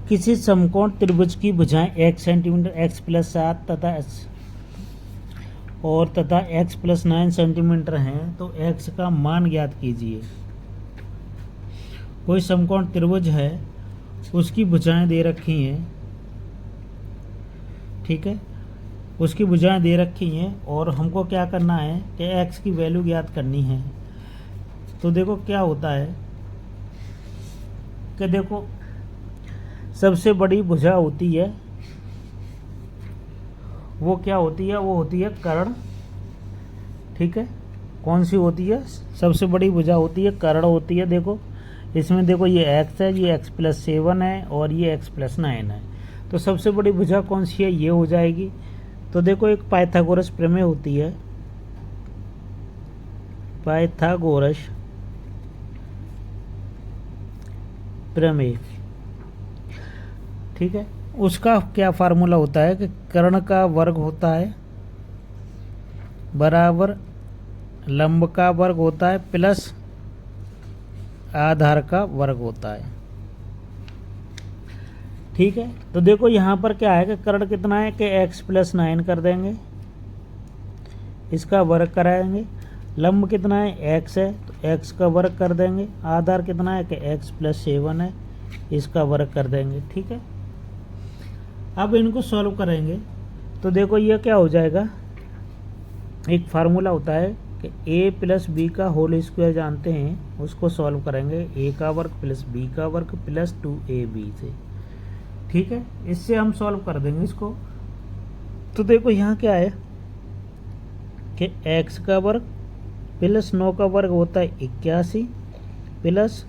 किसी समकोण त्रिभुज की भुजाएं x सेंटीमीटर x प्लस 7 तथा x प्लस 9 सेंटीमीटर हैं, तो x का मान ज्ञात कीजिए। कोई समकोण त्रिभुज है, उसकी भुजाएं दे रखी हैं, ठीक है, उसकी भुजाएं दे रखी हैं और हमको क्या करना है कि x की वैल्यू ज्ञात करनी है। तो देखो क्या होता है कि देखो सबसे बड़ी भुजा होती है, वो क्या होती है, वो होती है कर्ण, ठीक है। कौन सी होती है, सबसे बड़ी भुजा होती है कर्ण होती है। देखो इसमें देखो ये x है, ये x प्लस 7 है और ये x प्लस 9 है। तो सबसे बड़ी भुजा कौन सी है, ये हो जाएगी। तो देखो एक पाइथागोरस प्रमेय होती है, पाइथागोरस प्रमेय, ठीक है। उसका क्या फार्मूला होता है कि कर्ण का वर्ग होता है बराबर लंब का वर्ग होता है प्लस आधार का वर्ग होता है, ठीक है। तो देखो यहाँ पर क्या है कि कर्ण कितना है कि x प्लस 9 कर देंगे, इसका वर्ग कराएंगे। लंब कितना है x है, तो x का वर्ग कर देंगे। आधार कितना है कि x प्लस 7 है, इसका वर्ग कर देंगे, ठीक है। अब इनको सॉल्व करेंगे तो देखो ये क्या हो जाएगा, एक फार्मूला होता है कि a प्लस बी का होल स्क्वायर जानते हैं, उसको सॉल्व करेंगे। a का वर्ग प्लस b का वर्ग प्लस 2ab से, ठीक है। इससे हम सॉल्व कर देंगे इसको। तो देखो यहाँ क्या है कि x का वर्ग प्लस 9 का वर्ग होता है 81 प्लस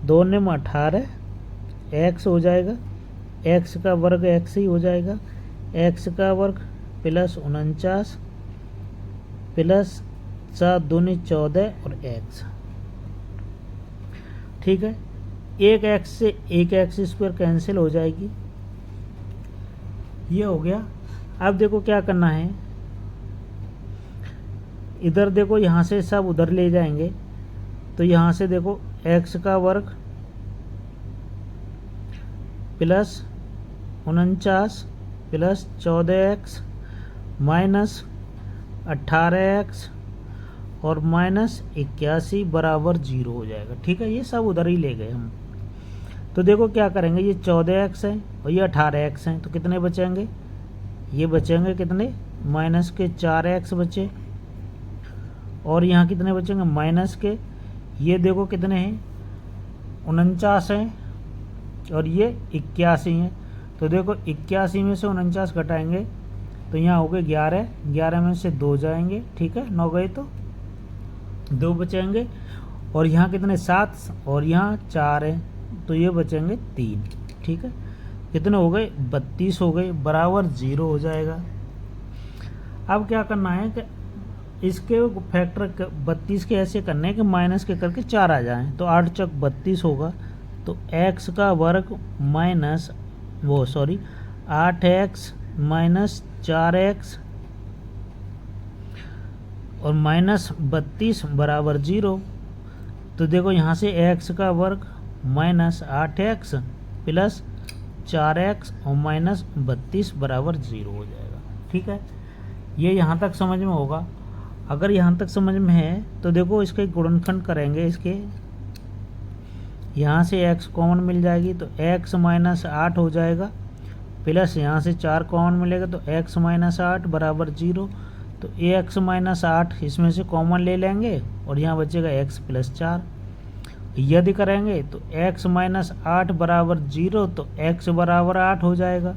2 में 18 x हो जाएगा, x का वर्ग x ही हो जाएगा। x का वर्ग प्लस 49 प्लस 7 दूनी 14 और x, ठीक है। एक x से एक x स्क्वायर कैंसिल हो जाएगी, ये हो गया। अब देखो क्या करना है, इधर देखो यहाँ से सब उधर ले जाएंगे, तो यहाँ से देखो x का वर्ग plus 49 plus 14x minus 18x और माइनस 81 बराबर 0 हो जाएगा, ठीक है। ये सब उधर ही ले गए हम। तो देखो क्या करेंगे, ये 14x है और ये 18x हैं, तो कितने बचेंगे, ये बचेंगे कितने, माइनस के 4x बचे और यहाँ कितने बचेंगे, माइनस के, ये देखो कितने हैं, 49 हैं और ये 81 हैं। तो देखो 81 में से 49 घटाएंगे तो यहाँ हो गए 11, 11 में से 2 जाएंगे, ठीक है, 9 गए तो 2 बचेंगे और यहाँ कितने 7 और यहाँ 4 है, तो ये बचेंगे 3, ठीक है। कितने हो गए, 32 हो गए, बराबर 0 हो जाएगा। अब क्या करना है कि इसके फैक्टर 32 के ऐसे करने हैं कि माइनस के करके 4 आ जाएं, तो 8 चौक 32 होगा। तो x का वर्ग माइनस 8x माइनस 4x और माइनस 32 बराबर 0। तो देखो यहाँ से x का वर्ग माइनस 8x प्लस 4x और माइनस 32 बराबर 0 हो जाएगा, ठीक है। ये यहाँ तक समझ में होगा। अगर यहाँ तक समझ में है तो देखो इसके गुणनखंड करेंगे, इसके यहाँ से x कॉमन मिल जाएगी तो x माइनस 8 हो जाएगा, प्लस यहाँ से 4 कॉमन मिलेगा तो x माइनस 8 बराबर 0। तो x माइनस 8 इसमें से कॉमन ले लेंगे और यहाँ बचेगा x प्लस 4। यदि करेंगे तो x माइनस 8 बराबर 0, तो x बराबर 8 हो जाएगा।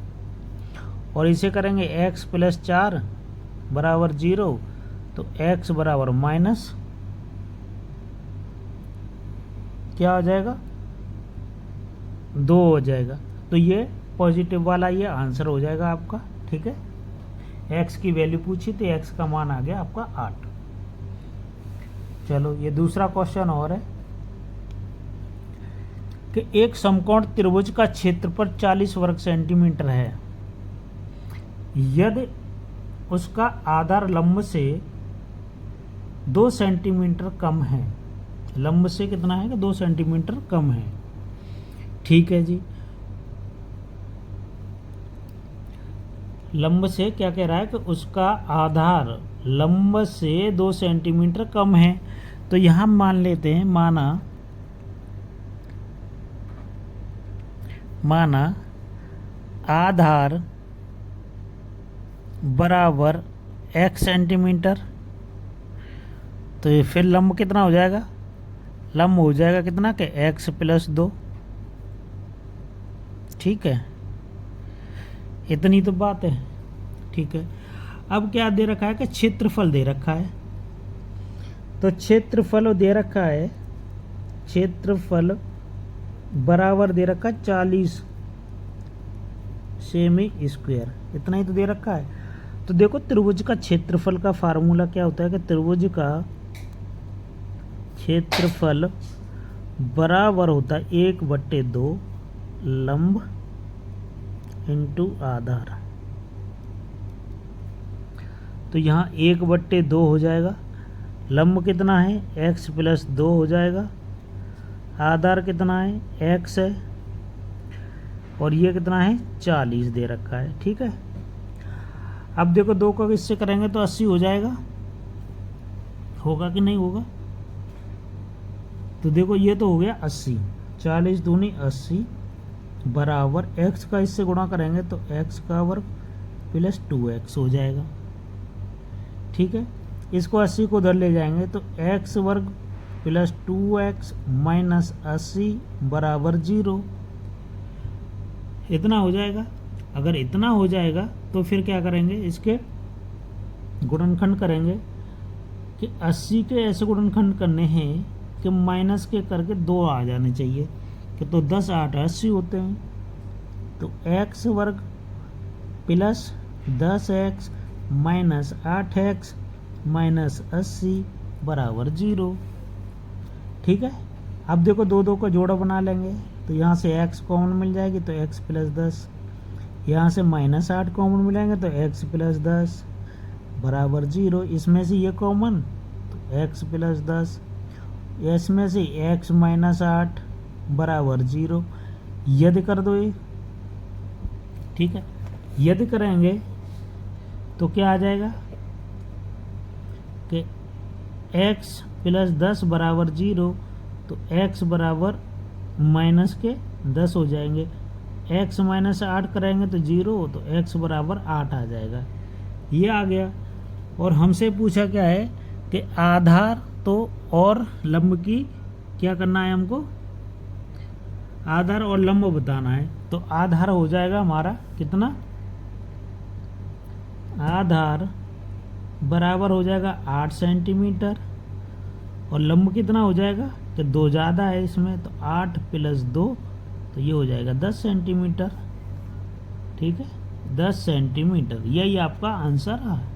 और इसे करेंगे x प्लस 4 बराबर 0, तो x बराबर माइनस क्या हो जाएगा, 2 हो जाएगा। तो ये पॉजिटिव वाला ये आंसर हो जाएगा आपका, ठीक है। x की वैल्यू पूछी तो x का मान आ गया आपका 8। चलो ये दूसरा क्वेश्चन और है कि एक समकोण त्रिभुज का क्षेत्रफल 40 वर्ग सेंटीमीटर है, यदि उसका आधार लंब से 2 सेंटीमीटर कम है, लंब से कितना है कि 2 सेंटीमीटर कम है, ठीक है जी। लंब से क्या कह रहा है कि उसका आधार लंब से 2 सेंटीमीटर कम है। तो यहाँ मान लेते हैं, माना आधार बराबर x सेंटीमीटर। तो ये फिर लंब कितना हो जाएगा, लंब हो जाएगा कितना के x + 2। ठीक है, इतनी तो बात है। ठीक है, अब क्या दे रखा है कि क्षेत्रफल दे रखा है। तो क्षेत्रफल दे रखा है, क्षेत्रफल बराबर दे रखा है 40 सेमी स्क्वायर, इतना ही तो दे रखा है। तो देखो त्रिभुज का क्षेत्रफल का फार्मूला क्या होता है कि त्रिभुज का क्षेत्रफल बराबर होता है 1/2 लंब इंटू आधार। तो यहाँ 1/2 हो जाएगा, लंब कितना है x + 2 हो जाएगा, आधार कितना है x है, और ये कितना है 40 दे रखा है। ठीक है, अब देखो 2 को इससे करेंगे तो 80 हो जाएगा, होगा कि नहीं होगा। तो देखो ये तो हो गया 80, 40 दूनी 80 बराबर x का इससे गुणा करेंगे तो x का वर्ग + 2x हो जाएगा। ठीक है, इसको 80 को उधर ले जाएंगे तो x वर्ग + 2x - 80 बराबर 0, इतना हो जाएगा। अगर इतना हो जाएगा तो फिर क्या करेंगे, इसके गुणनखंड करेंगे कि 80 के ऐसे गुणनखंड करने हैं कि माइनस के करके 2 आ जाने चाहिए कि तो 10 8 80 होते हैं। तो x वर्ग + 10x - 8x - 80 बराबर 0। ठीक है, अब देखो 2 को जोड़ा बना लेंगे तो यहाँ से x कॉमन मिल जाएगी तो x + 10, यहाँ से -8 कॉमन मिलेंगे तो x + 10 बराबर 0। इसमें से ये कॉमन तो x + 10, इसमें से x - 8 बराबर 0, यदि कर दो ये। ठीक है, यदि करेंगे तो क्या आ जाएगा कि x + 10 बराबर 0, तो x बराबर -10 हो जाएंगे, x - 8 करेंगे तो 0, तो x बराबर 8 आ जाएगा। ये आ गया। और हमसे पूछा क्या है कि आधार तो और लंब की क्या करना है, हमको आधार और लंब बताना है। तो आधार हो जाएगा हमारा कितना, आधार बराबर हो जाएगा 8 सेंटीमीटर, और लंब कितना हो जाएगा कि 2 ज़्यादा है इसमें, तो 8 + 2 तो ये हो जाएगा 10 सेंटीमीटर। ठीक है, 10 सेंटीमीटर, यही आपका आंसर है।